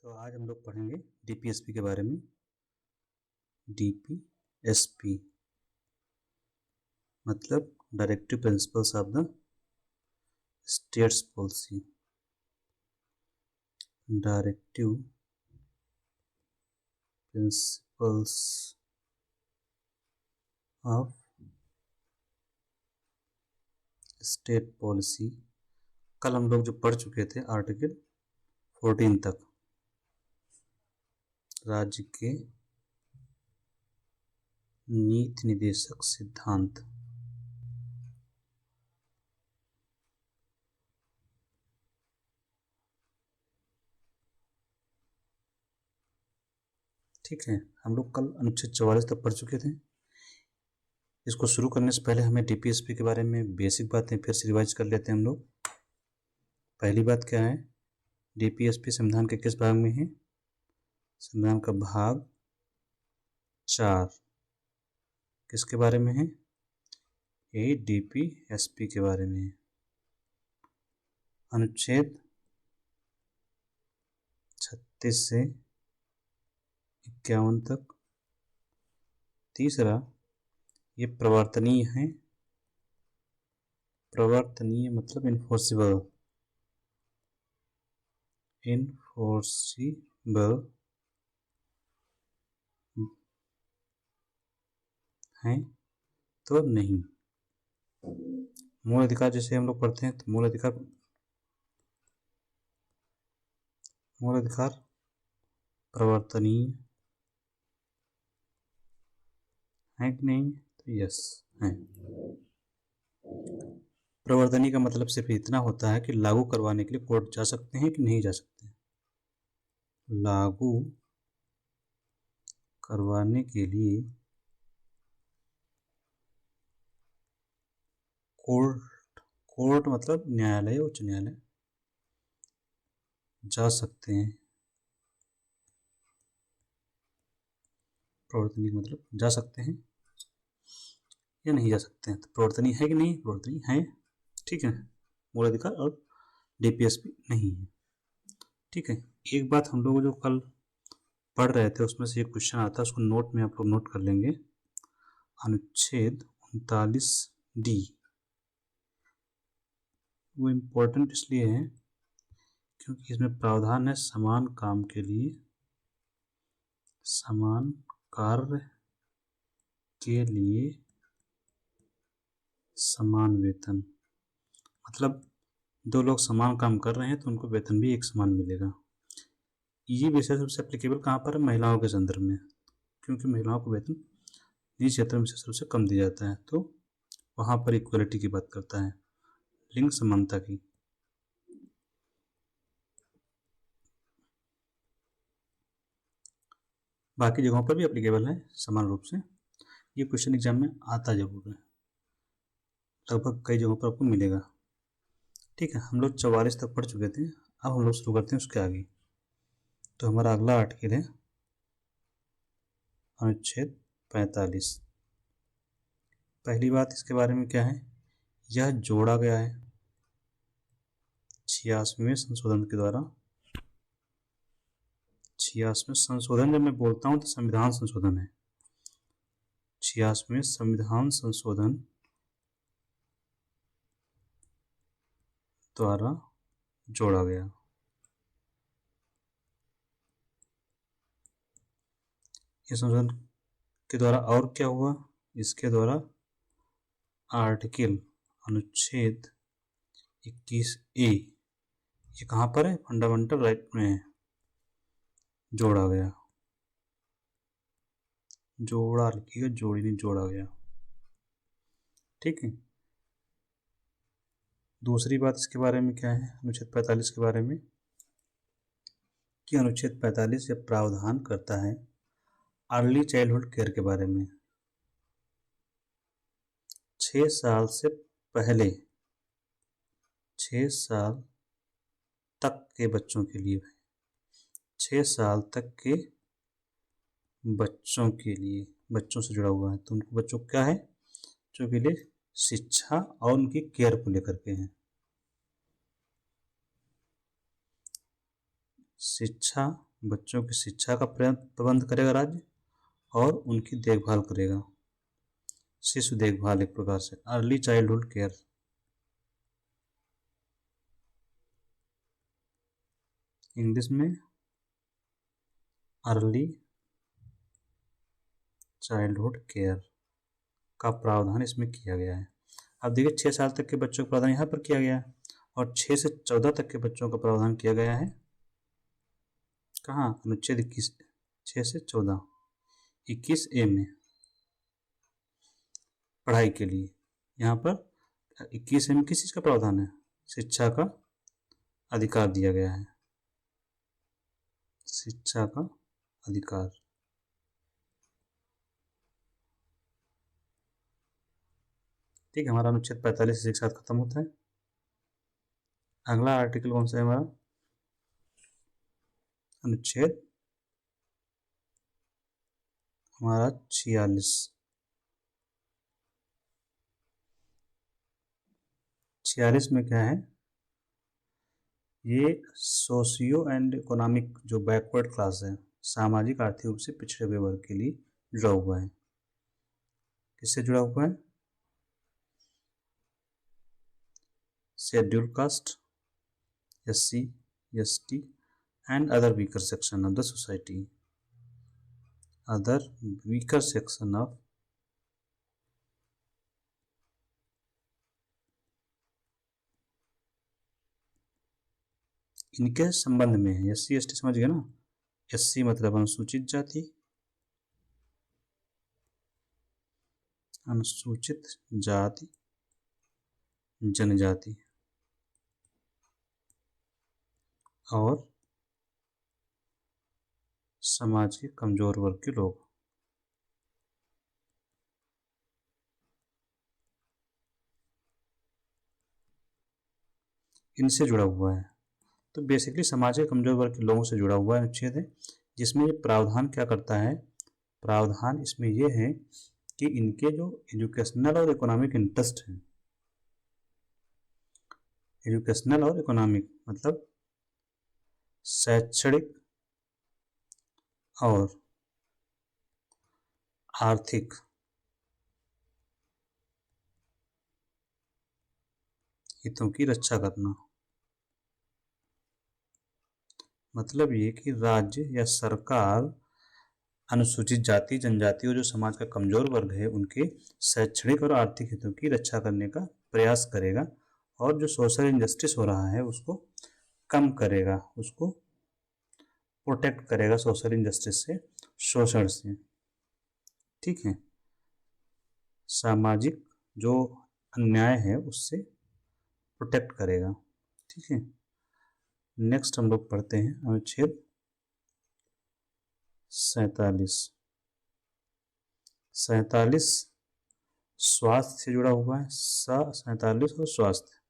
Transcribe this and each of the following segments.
तो आज हम लोग पढ़ेंगे डीपीएसपी के बारे में। डीपीएसपी मतलब directive principles of the states policy. Directive principles of state policy कल हम लोग जो पढ़ चुके थे आर्टिकल 14 तक, राज्य के नीति निर्देशक सिद्धांत। ठीक है, हम लोग कल अनुच्छेद 44 तक पढ़ चुके थे। इसको शुरू करने से पहले हमें डीपीएसपी के बारे में बेसिक बातें फिर से रिवाइज कर लेते हैं हम लोग। पहली बात क्या है, डीपीएसपी संविधान के किस भाग में है? संविधान का भाग 4 किसके बारे में है? ये डीपीएसपी के बारे में है। अनुच्छेद 36 से 51 तक। तीसरा, ये प्रवर्तनीय है। प्रवर्तनीय मतलब इन्फोर्सिबल। इन्फोर्सिबल है तो नहीं। मूल अधिकार जैसे हम लोग पढ़ते हैं तो मूल अधिकार प्रवर्तनीय है कि नहीं? तो यस है। प्रवर्तनीय का मतलब सिर्फ इतना होता है कि लागू करवाने के लिए कोर्ट जा सकते हैं कि नहीं जा सकते। लागू करवाने के लिए कोर्ट मतलब न्यायालय, उच्च न्यायालय जा सकते हैं। प्रवर्तनीय मतलब जा सकते हैं या नहीं जा सकते हैं। तो प्रवर्तनीय है कि नहीं? प्रवर्तनीय है। ठीक है, मूल अधिकार और डीपीएसपी नहीं है। ठीक है, एक बात हम लोग जो कल पढ़ रहे थे उसमें से एक क्वेश्चन आता है, उसको नोट में आप लोग नोट कर लेंगे। अनुच्छेद 39D वो इम्पोर्टेंट इसलिए है क्योंकि इसमें प्रावधान है समान काम के लिए, समान कार्य के लिए समान वेतन। मतलब दो लोग समान काम कर रहे हैं तो उनको वेतन भी एक समान मिलेगा। ये विषय सबसे एप्लीकेबल कहाँ पर है? महिलाओं के संदर्भ में, क्योंकि महिलाओं को वेतन निजी क्षेत्र में विशेष रूप से कम दिया जाता है, तो वहाँ पर इक्वलिटी की बात करता है, लिंग समानता की। बाकी जगहों पर भी एप्लीकेबल है समान रूप से। ये क्वेश्चन एग्जाम में आता जरूर है, लगभग कई जगहों पर आपको मिलेगा। ठीक है, हम लोग 44 तक पढ़ चुके थे, अब हम लोग शुरू करते हैं उसके आगे। तो हमारा अगला आर्टिकल है अनुच्छेद 45। पहली बात इसके बारे में क्या है, यह जोड़ा गया है 86वें संशोधन के द्वारा। 86वें संशोधन जब मैं बोलता हूं तो संविधान संशोधन है। 86वें संविधान संशोधन द्वारा जोड़ा गया। इस संशोधन के द्वारा और क्या हुआ? इसके द्वारा आर्टिकल अनुच्छेद 21A ये कहाँ पर है? फंडामेंटल राइट में है, जोड़ा गया। जोड़ा लिखिएगा, जोड़ी नहीं, जोड़ा गया। ठीक है, दूसरी बात इसके बारे में क्या है अनुच्छेद 45 के बारे में, कि अनुच्छेद 45 यह प्रावधान करता है अर्ली चाइल्डहुड केयर के बारे में। 6 साल से पहले 6 साल तक के बच्चों के लिए, 6 साल तक के बच्चों के लिए, बच्चों से जुड़ा हुआ है, तो उनको बच्चों क्या है जो के लिए शिक्षा और उनकी केयर को लेकर के हैं। शिक्षा बच्चों की शिक्षा का प्रबंध करेगा राज्य और उनकी देखभाल करेगा। शिशु देखभाल एक प्रकार से अर्ली चाइल्डहुड केयर। इंग्लिश में अर्ली चाइल्डहुड केयर का प्रावधान इसमें किया गया है। अब देखिए 6 साल तक के बच्चों का प्रावधान यहाँ पर किया गया है और 6 से 14 तक के बच्चों का प्रावधान किया गया है कहाँ? अनुच्छेद 21, 6 से 14, 21A में पढ़ाई के लिए। यहाँ पर 21A में किस चीज़ का प्रावधान है? शिक्षा का अधिकार दिया गया है, शिक्षा का अधिकार। ठीक है, हमारा अनुच्छेद 45 से शिक्षा खत्म होता है। अगला आर्टिकल कौन सा है हमारा? अनुच्छेद हमारा 46 में क्या है? ये सोशियो एंड इकोनॉमिक जो बैकवर्ड क्लास है, सामाजिक आर्थिक रूप से पिछड़े हुए वर्ग के लिए जुड़ा हुआ है। किससे जुड़ा हुआ है? Schedule caste, SC, ST and other weaker section of the society, other weaker section of इनके संबंध में है। SC ST समझ गए ना? SC मतलब अनुसूचित जाति, अनुसूचित जाति जनजाति, और समाज के कमजोर वर्ग के लोग। इनसे जुड़ा हुआ है। तो बेसिकली समाज के कमजोर वर्ग के लोगों से जुड़ा हुआ अनुच्छेद है, जिसमें ये प्रावधान क्या करता है? प्रावधान इसमें ये है कि इनके जो एजुकेशनल और इकोनॉमिक इंटरेस्ट हैं, एजुकेशनल और इकोनॉमिक मतलब शैक्षणिक और आर्थिक हितों की रक्षा करना। मतलब ये कि राज्य या सरकार अनुसूचित जाति जनजाति और जो समाज का कमजोर वर्ग है उनके शैक्षणिक और आर्थिक हितों की रक्षा करने का प्रयास करेगा और जो सोशल इनजस्टिस हो रहा है उसको कम करेगा, उसको प्रोटेक्ट करेगा सोशल इनजस्टिस से, शोषण से। ठीक है, सामाजिक जो अन्याय है उससे प्रोटेक्ट करेगा। ठीक है, नेक्स्ट हम लोग पढ़ते हैं अनुच्छेद 47। 47 स्वास्थ्य से जुड़ा हुआ है। 47 और स्वास्थ्य,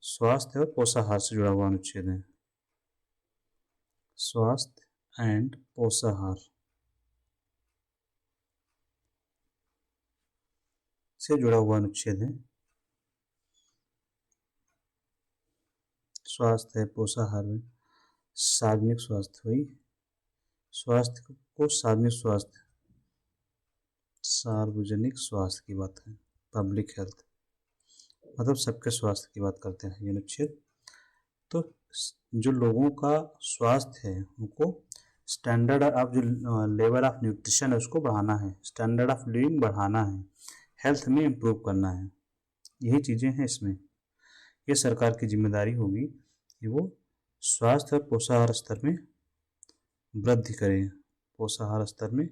स्वास्थ्य और पोषाहार से जुड़ा हुआ अनुच्छेद है। स्वास्थ्य एंड पोषाहार से जुड़ा हुआ अनुच्छेद है। स्वास्थ्य है, पोषाहार में सार्वजनिक स्वास्थ्य हुई, स्वास्थ्य को सार्वजनिक स्वास्थ्य, सार्वजनिक स्वास्थ्य की बात है, पब्लिक हेल्थ मतलब सबके स्वास्थ्य की बात करते हैं ये अनुच्छेद। तो जो लोगों का स्वास्थ्य है उनको स्टैंडर्ड ऑफ जो लेवल ऑफ न्यूट्रिशन है उसको बढ़ाना है, स्टैंडर्ड ऑफ लिविंग बढ़ाना है, हेल्थ में इम्प्रूव करना है, यही चीज़ें हैं इसमें। ये सरकार की जिम्मेदारी होगी कि वो स्वास्थ्य और पोषाहार स्तर में वृद्धि करें, पोषाहार स्तर में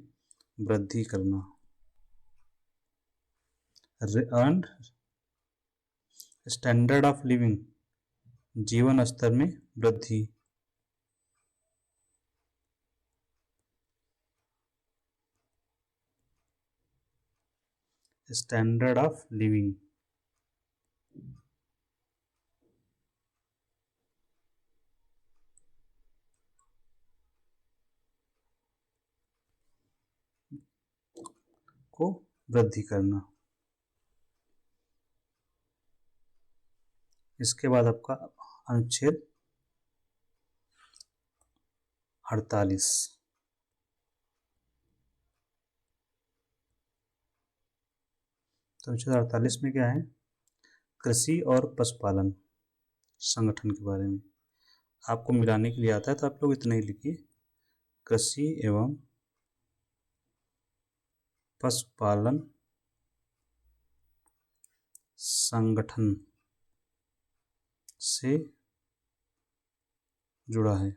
वृद्धि करना, अर्न स्टैंडर्ड ऑफ लिविंग जीवन स्तर में वृद्धि। स्टैंडर्ड ऑफ लिविंग को वृद्धि करना। इसके बाद आपका अनुच्छेद 48। तो अनुच्छेद 48 में क्या है, कृषि और पशुपालन संगठन के बारे में। आपको मिलाने के लिए आता है तो आप लोग इतना ही लिखिए, कृषि एवं पशुपालन संगठन से जुड़ा है।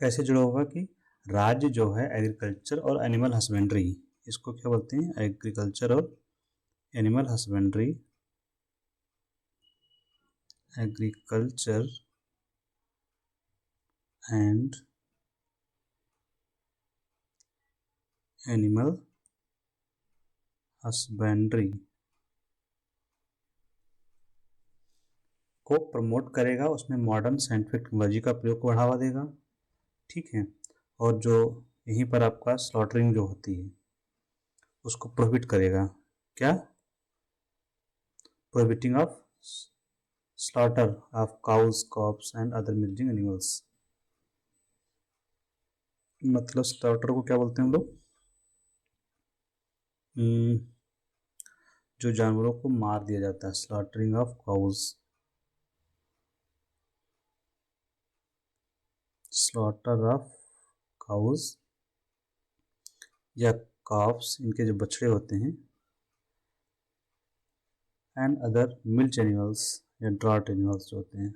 कैसे जुड़ा होगा कि राज्य जो है एग्रीकल्चर और एनिमल हस्बेंड्री, इसको क्या बोलते हैं, एग्रीकल्चर और animal husbandry, agriculture and animal husbandry को प्रमोट करेगा, उसमें मॉडर्न साइंटिफिक टेक्नोलॉजी का प्रयोग को बढ़ावा देगा, ठीक है। और जो यहीं पर आपका स्लॉटरिंग जो होती है उसको प्रोहिबिट करेगा। क्या, prohibiting of slaughter of cows, calves and other milking animals. मतलब स्लॉटर को क्या बोलते हैं हम लोग, जो जानवरों को मार दिया जाता है, slaughtering of cows, slaughter of cause या काफ्स, इनके जो बछड़े होते हैं, एंड अदर मिल्च एनिमल्स या ड्राउट एनिमल्स जो होते हैं,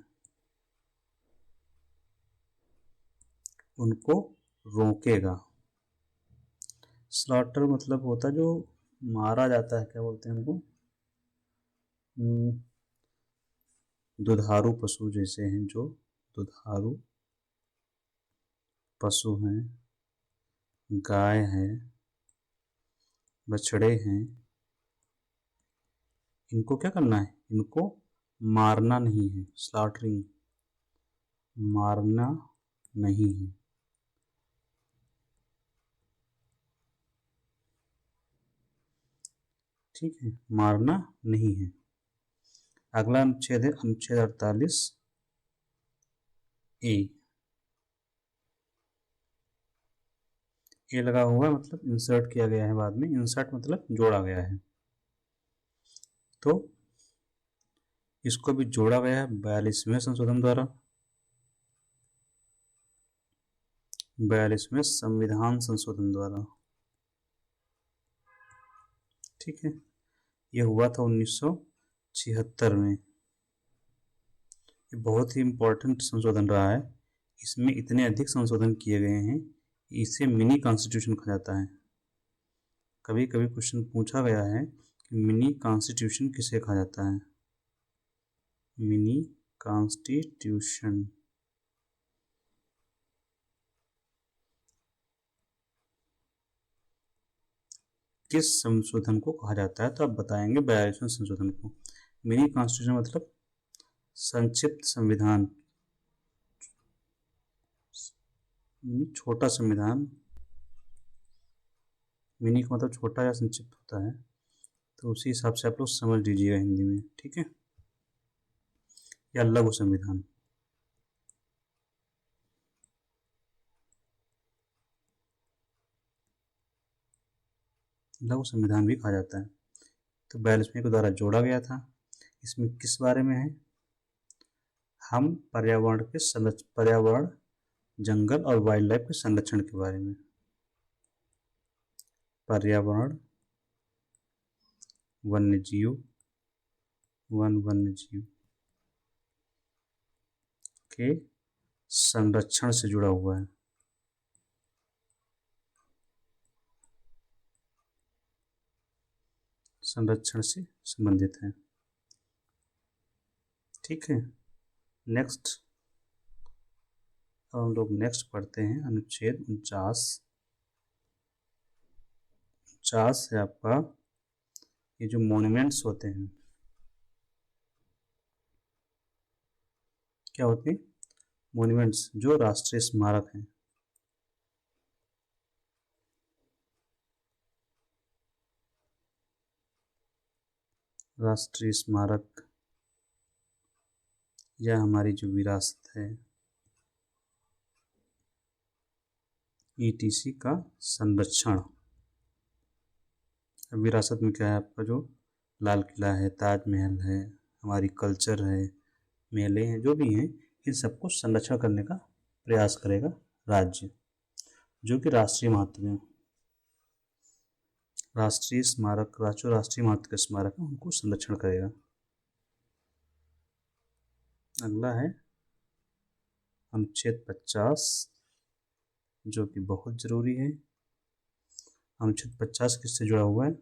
उनको रोकेगा। स्लॉटर मतलब होता है जो मारा जाता है, क्या बोलते हैं उनको, दुधारू पशु जैसे हैं, जो दुधारू पशु हैं, गाय है, बछड़े हैं, इनको क्या करना है, इनको मारना नहीं है, स्लॉटरिंग, मारना नहीं है। ठीक है, मारना नहीं है। अगला अनुच्छेद है अनुच्छेद 48 ए। ए लगा हुआ मतलब इंसर्ट किया गया है, बाद में इंसर्ट मतलब जोड़ा गया है, तो इसको भी जोड़ा गया है 42वें संशोधन द्वारा, 42वें संविधान संशोधन द्वारा, ठीक है। यह हुआ था 1976 में। ये बहुत ही इम्पोर्टेंट संशोधन रहा है, इसमें इतने अधिक संशोधन किए गए हैं, इसे मिनी कॉन्स्टिट्यूशन कहा जाता है। कभी कभी क्वेश्चन पूछा गया है कि मिनी कॉन्स्टिट्यूशन किसे कहा जाता है, मिनी कॉन्स्टिट्यूशन किस संशोधन को कहा जाता है, तो आप बताएंगे 42वें संशोधन को। मिनी कॉन्स्टिट्यूशन मतलब संक्षिप्त संविधान, छोटा संविधान, मिनी का मतलब छोटा या संक्षिप्त होता है, तो उसी हिसाब से आप लोग समझ लीजिएगा हिंदी में, ठीक है। या लघु संविधान, लघु संविधान भी कहा जाता है। तो 42वें के द्वारा जोड़ा गया था। इसमें किस बारे में है, हम पर्यावरण के पर्यावरण, जंगल और वाइल्ड लाइफ के संरक्षण के बारे में, पर्यावरण, वन्यजीव, वन्यजीव के संरक्षण से जुड़ा हुआ है, संरक्षण से संबंधित है, ठीक है। नेक्स्ट, अब हम लोग नेक्स्ट पढ़ते हैं अनुच्छेद 49। 49 है आपका, ये जो मॉन्यूमेंट्स होते हैं, क्या होते हैं, मॉन्यूमेंट्स जो राष्ट्रीय स्मारक हैं, राष्ट्रीय स्मारक या हमारी जो विरासत है ETC का संरक्षण। विरासत में क्या है आपका, जो लाल किला है, ताजमहल है, हमारी कल्चर है, मेले हैं, जो भी हैं, इन सबको संरक्षण करने का प्रयास करेगा राज्य, जो कि राष्ट्रीय महत्व है। राष्ट्रीय स्मारक, जो राष्ट्रीय महत्व के स्मारक है उनको संरक्षण करेगा। अगला है अनुच्छेद 50, जो कि बहुत जरूरी है। अनुच्छेद 50 किससे जुड़ा हुआ है?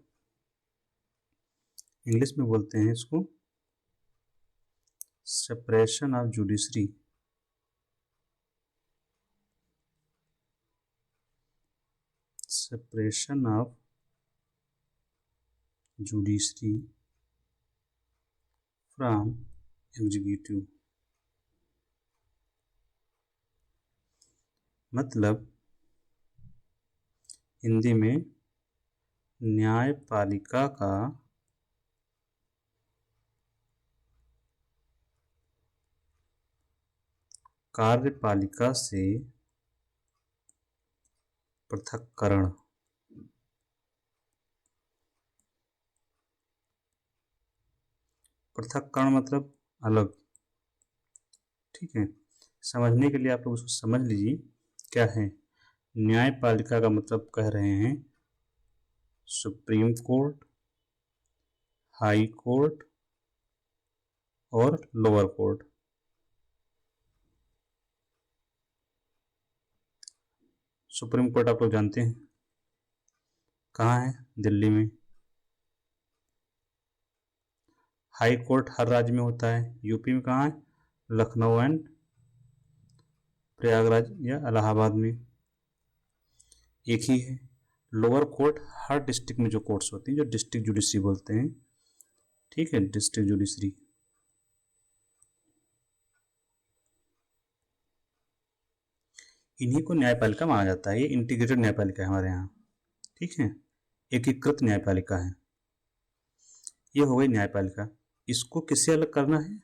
इंग्लिश में बोलते हैं इसको separation of judiciary. Separation of judiciary from executive. मतलब हिंदी में न्यायपालिका का कार्यपालिका से पृथक्करण। पृथक्करण मतलब अलग। ठीक है, समझने के लिए आप लोग उसको समझ लीजिए क्या है। न्यायपालिका का मतलब कह रहे हैं सुप्रीम कोर्ट, हाई कोर्ट और लोअर कोर्ट। सुप्रीम कोर्ट आप लोग जानते हैं कहाँ है? दिल्ली में। हाई कोर्ट हर राज्य में होता है। यूपी में कहाँ है? लखनऊ एंड प्रयागराज या इलाहाबाद में। एक ही है। लोअर कोर्ट हर डिस्ट्रिक्ट में जो कोर्ट्स होती हैं, जो डिस्ट्रिक्ट जुडिशरी बोलते हैं। ठीक है, डिस्ट्रिक्ट जुडिशरी। इन्हीं को न्यायपालिका माना जाता है। ये इंटीग्रेटेड न्यायपालिका है हमारे यहाँ। ठीक है, एकीकृत न्यायपालिका है। ये हो गई न्यायपालिका। इसको किससे अलग करना है?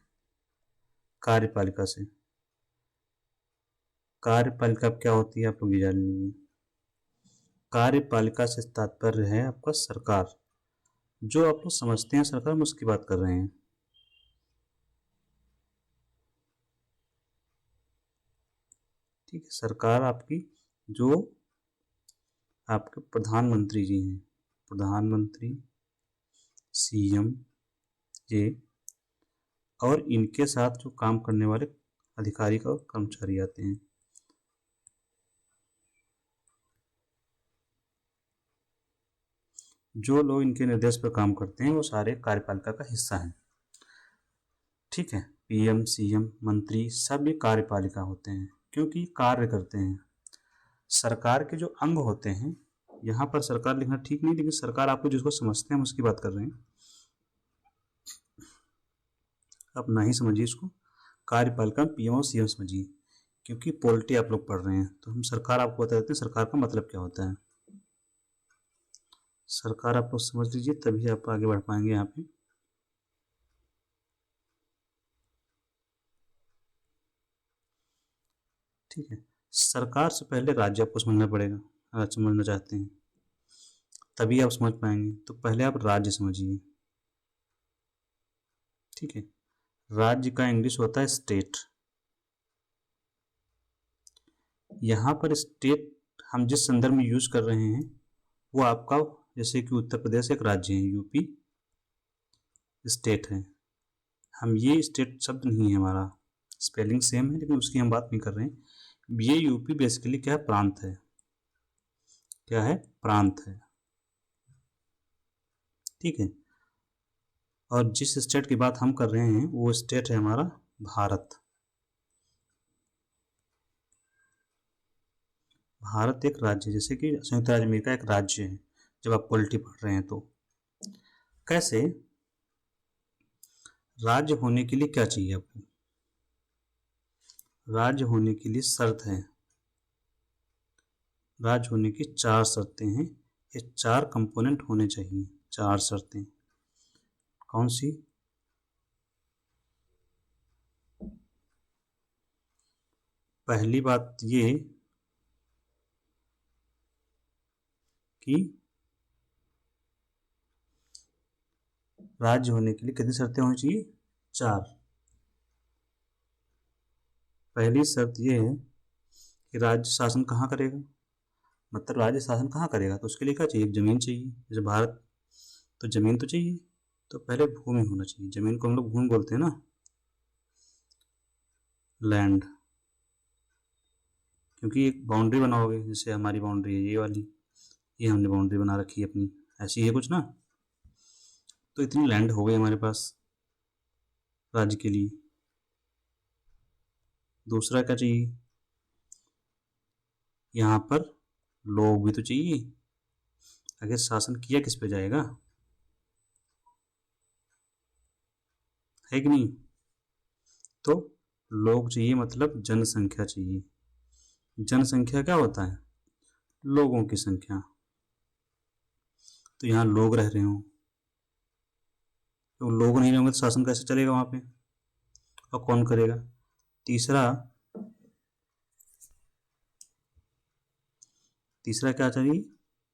कार्यपालिका से। कार्यपालिका क्या होती है आप लोग ये जान लीजिए। कार्यपालिका से तात्पर्य है आपका सरकार। जो आप लोग समझते हैं सरकार, हम उसकी बात कर रहे हैं। ठीक है, सरकार आपकी जो आपके प्रधानमंत्री जी हैं, प्रधानमंत्री, CM, ये और इनके साथ जो काम करने वाले अधिकारी और कर्मचारी आते हैं। जो लोग इनके निर्देश पर काम करते हैं वो सारे कार्यपालिका का हिस्सा हैं। ठीक है, PM, CM, मंत्री सब ये कार्यपालिका होते हैं, क्योंकि कार्य करते हैं। सरकार के जो अंग होते हैं, यहाँ पर सरकार लिखना ठीक नहीं, लेकिन सरकार आपको जिसको समझते हैं हम उसकी बात कर रहे हैं। आप ना ही समझिए इसको कार्यपालिका PM और CM समझिए, क्योंकि पॉलिटी आप लोग पढ़ रहे हैं तो हम सरकार आपको बता देते हैं सरकार का मतलब क्या होता है। सरकार आप लोग समझ लीजिए, तभी आप आगे बढ़ पाएंगे यहाँ पे। ठीक है, सरकार से पहले राज्य आपको समझना पड़ेगा। अगर समझना चाहते हैं तभी आप समझ पाएंगे। तो पहले आप राज्य समझिए। ठीक है, राज्य का इंग्लिश होता है स्टेट। यहाँ पर स्टेट हम जिस संदर्भ में यूज कर रहे हैं वो आपका, जैसे कि उत्तर प्रदेश एक राज्य है, यूपी स्टेट है। हम ये स्टेट शब्द नहीं है हमारा, स्पेलिंग सेम है लेकिन उसकी हम बात नहीं कर रहे हैं। ये यूपी बेसिकली क्या है? प्रांत है। क्या है? प्रांत है। ठीक है, और जिस स्टेट की बात हम कर रहे हैं वो स्टेट है हमारा भारत। भारत एक राज्य, जैसे कि संयुक्त राज्य अमेरिका एक राज्य है। जब आप पॉलिटी पढ़ रहे हैं तो कैसे राज्य होने के लिए क्या चाहिए आपको? राज्य होने के लिए शर्त है, राज्य होने की 4 शर्तें हैं। ये 4 कंपोनेंट होने चाहिए। 4 शर्तें कौन सी? पहली बात ये कि राज्य होने के लिए कितनी शर्तें होनी चाहिए? 4। पहली शर्त ये है कि राज्य शासन कहाँ करेगा, मतलब राज्य शासन कहाँ करेगा, तो उसके लिए क्या चाहिए? जमीन चाहिए। जैसे भारत, तो जमीन तो चाहिए, तो पहले भूमि होना चाहिए। जमीन को हम लोग भूमि बोलते हैं ना, लैंड। क्योंकि एक बाउंड्री बनाओगे, जैसे हमारी बाउंड्री है ये वाली, ये हमने बाउंड्री बना रखी है अपनी, ऐसी है कुछ ना, तो इतनी लैंड हो गई हमारे पास राज्य के लिए। दूसरा क्या चाहिए? यहाँ पर लोग भी तो चाहिए। अगर शासन किया किस पे जाएगा, है कि नहीं? तो लोग चाहिए, मतलब जनसंख्या चाहिए। जनसंख्या क्या होता है? लोगों की संख्या। तो यहाँ लोग रह रहे हों, तो लोग नहीं रहेंगे तो शासन कैसे चलेगा वहाँ पे, और कौन करेगा? तीसरा क्या चाहिए?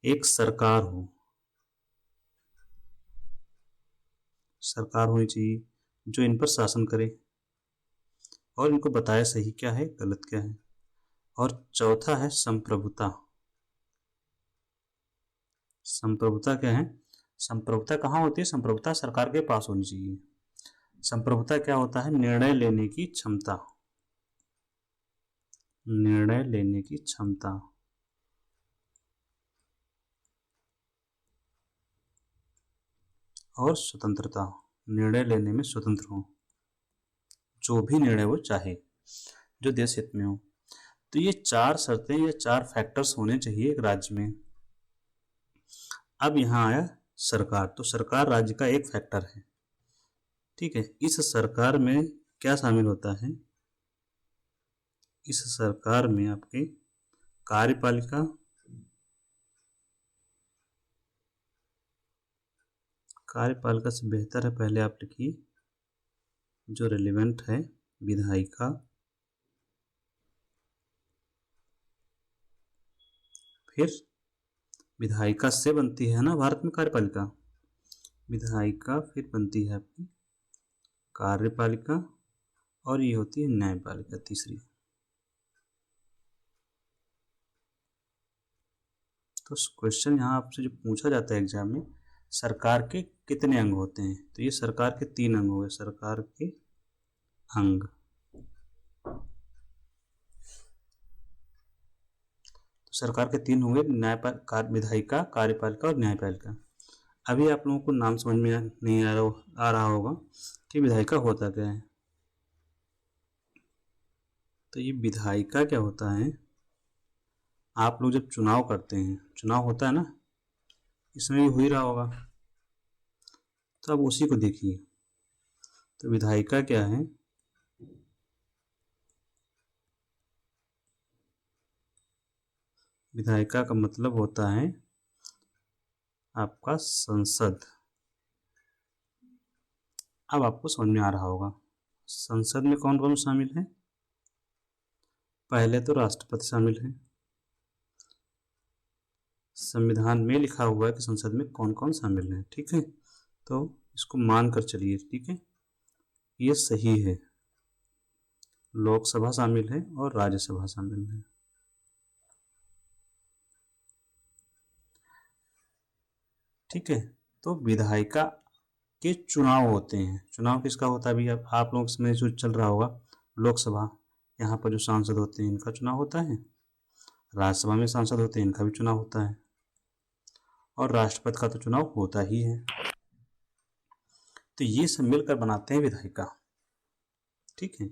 एक सरकार हो, सरकार होनी चाहिए जो इन पर शासन करे और इनको बताए सही क्या है गलत क्या है। और चौथा है संप्रभुता। संप्रभुता क्या है? संप्रभुता कहाँ होती है? संप्रभुता सरकार के पास होनी चाहिए। संप्रभुता क्या होता है? निर्णय लेने की क्षमता, निर्णय लेने की क्षमता। और स्वतंत्रता, निर्णय लेने में स्वतंत्र हो, जो भी निर्णय वो चाहे, जो देश हित में हो। तो ये 4 शर्तें या 4 फैक्टर्स होने चाहिए एक राज्य में। अब यहाँ आया सरकार, तो सरकार राज्य का एक फैक्टर है, ठीक है। इस सरकार में क्या शामिल होता है? इस सरकार में आपके कार्यपालिका, कार्यपालिका से बेहतर है, पहले आप लिखिए जो रिलेवेंट है, विधायिका, फिर विधायिका से बनती है ना भारत में कार्यपालिका, विधायिका, फिर बनती है आपकी कार्यपालिका, और ये होती है न्यायपालिका तीसरी। तो क्वेश्चन यहाँ आपसे जो पूछा जाता है एग्जाम में, सरकार के कितने अंग होते हैं, तो ये सरकार के 3 अंग हो गए, सरकार के अंग। तो सरकार के 3 होंगे, विधायिका, कार्यपालिका और न्यायपालिका। अभी आप लोगों को नाम समझ में नहीं आ रहा होगा कि विधायिका होता क्या है। तो ये विधायिका क्या होता है? आप लोग जब चुनाव करते हैं, चुनाव होता है ना, इसमें भी हो ही रहा होगा, तो अब उसी को देखिए। तो विधायिका क्या है? विधायिका का मतलब होता है आपका संसद। अब आपको समझ में आ रहा होगा संसद में कौन कौन शामिल है। पहले तो राष्ट्रपति शामिल है, संविधान में लिखा हुआ है कि संसद में कौन कौन शामिल है, ठीक है, तो इसको मान कर चलिए, ठीक है, ये सही है। लोकसभा शामिल है और राज्यसभा शामिल है, ठीक है। तो विधायिका के चुनाव होते हैं, चुनाव किसका होता है अभी आप लोगों में जो चल रहा होगा, लोकसभा, यहाँ पर जो सांसद होते हैं इनका चुनाव होता है, राज्यसभा में सांसद होते हैं इनका भी चुनाव होता है, और राष्ट्रपति का तो चुनाव होता ही है। तो ये सब मिलकर बनाते हैं विधायिका, ठीक है।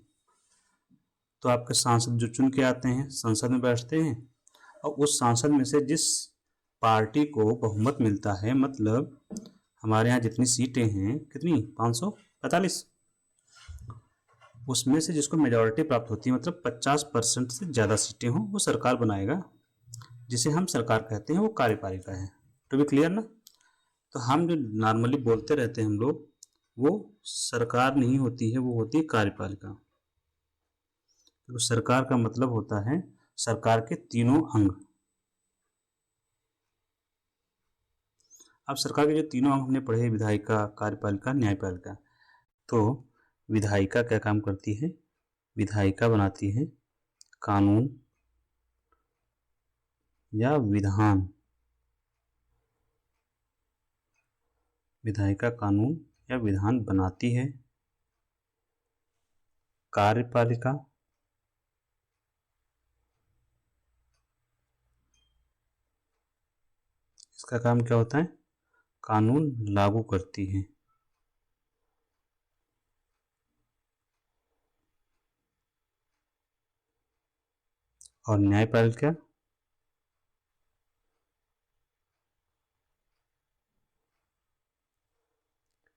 तो आपके सांसद जो चुन के आते हैं संसद में बैठते हैं, और उस सांसद में से जिस पार्टी को बहुमत मिलता है, मतलब हमारे यहाँ जितनी सीटें हैं, कितनी, 545, उसमें से जिसको मेजॉरिटी प्राप्त होती है, मतलब 50% से ज़्यादा सीटें हों, वो सरकार बनाएगा, जिसे हम सरकार कहते हैं, वो कार्यपालिका है। टू बी क्लियर ना? तो हम जो नॉर्मली बोलते रहते हैं हम लोग, वो सरकार नहीं होती है, वो होती है कार्यपालिका। तो सरकार का मतलब होता है सरकार के तीनों अंग। अब सरकार के जो तीनों अंग हमने पढ़े, विधायिका, कार्यपालिका, न्यायपालिका। तो विधायिका क्या काम करती है? विधायिका बनाती है कानून या विधान। विधायिका कानून या विधान बनाती है। कार्यपालिका इसका काम क्या होता है? कानून लागू करती है। और न्यायपालिका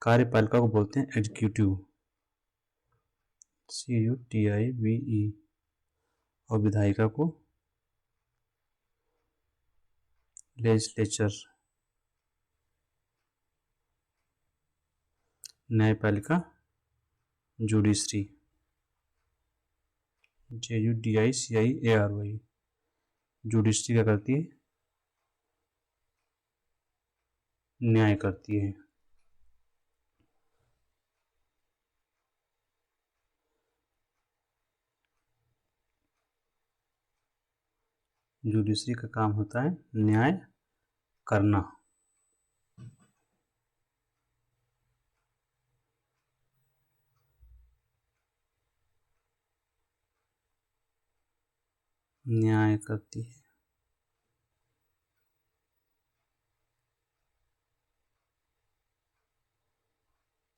कार्यपालिका को बोलते हैं एग्जीक्यूटिव, CUTIVE। और विधायिका को लेजिस्लेचर। न्यायपालिका जुडिशरी, JUDICIARY। जुडिशरी क्या करती है? न्याय करती है। जुडिशरी का काम होता है न्याय करना। न्याय करती है।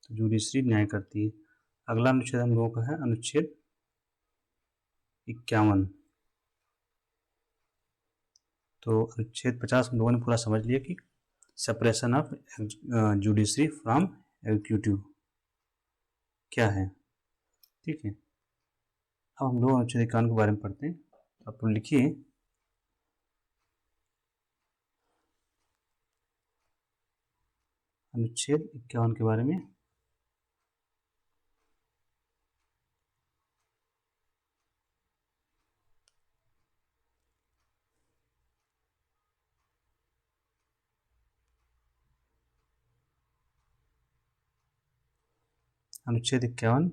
तो जुडिशरी न्याय करती है। अगला अनुच्छेद हम लोगों का है अनुच्छेद 51। तो अनुच्छेद 50 हम लोगों ने पूरा समझ लिया कि separation of judiciary from executive क्या है। ठीक है, अब हम लोग अनुच्छेद 51 के बारे में पढ़ते हैं। आप तो लिखिए अनुच्छेद 51 के बारे में। अनुच्छेद 51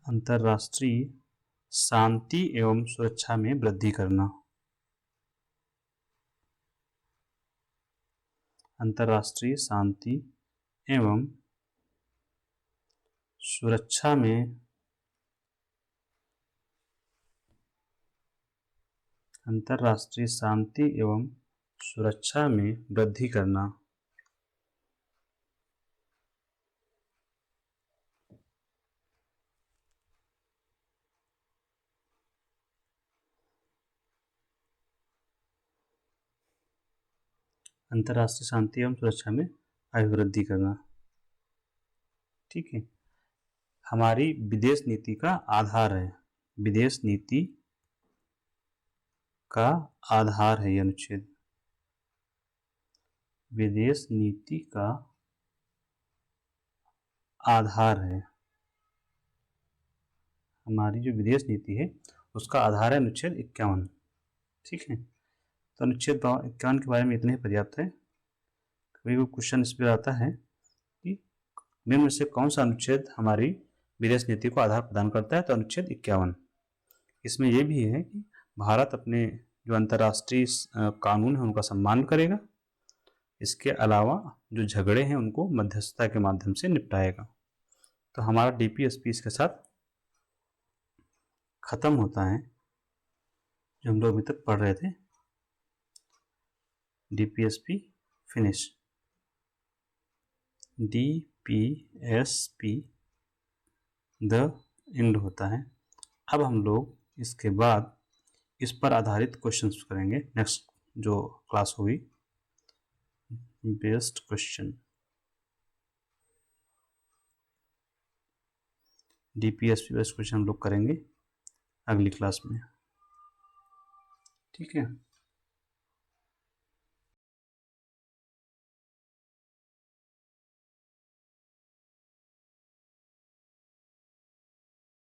अंतर्राष्ट्रीय शांति एवं सुरक्षा में वृद्धि करना। अंतर्राष्ट्रीय शांति एवं सुरक्षा में अंतर्राष्ट्रीय शांति एवं सुरक्षा में वृद्धि करना। अंतर्राष्ट्रीय शांति एवं सुरक्षा में अभिवृद्धि करना। ठीक है, हमारी विदेश नीति का आधार है। विदेश नीति का आधार है यह अनुच्छेद। विदेश नीति का आधार है। हमारी जो विदेश नीति है उसका आधार है अनुच्छेद 51। ठीक है, तो अनुच्छेद 51 के बारे में इतने ही पर्याप्त है। कभी कोई क्वेश्चन इस पर आता है कि निम्न में से कौन सा अनुच्छेद हमारी विदेश नीति को आधार प्रदान करता है, तो अनुच्छेद 51। इसमें यह भी है कि भारत अपने जो अंतर्राष्ट्रीय कानून है उनका सम्मान करेगा। इसके अलावा जो झगड़े हैं उनको मध्यस्थता के माध्यम से निपटाएगा। तो हमारा DPSP इसके साथ खत्म होता है, जो हम लोग अभी तक पढ़ रहे थे। DPSP finish. DPSP the end होता है। अब हम लोग इसके बाद इस पर आधारित क्वेश्चंस करेंगे। नेक्स्ट जो क्लास होगी best question, DPSP best question हम लोग करेंगे अगली क्लास में। ठीक है।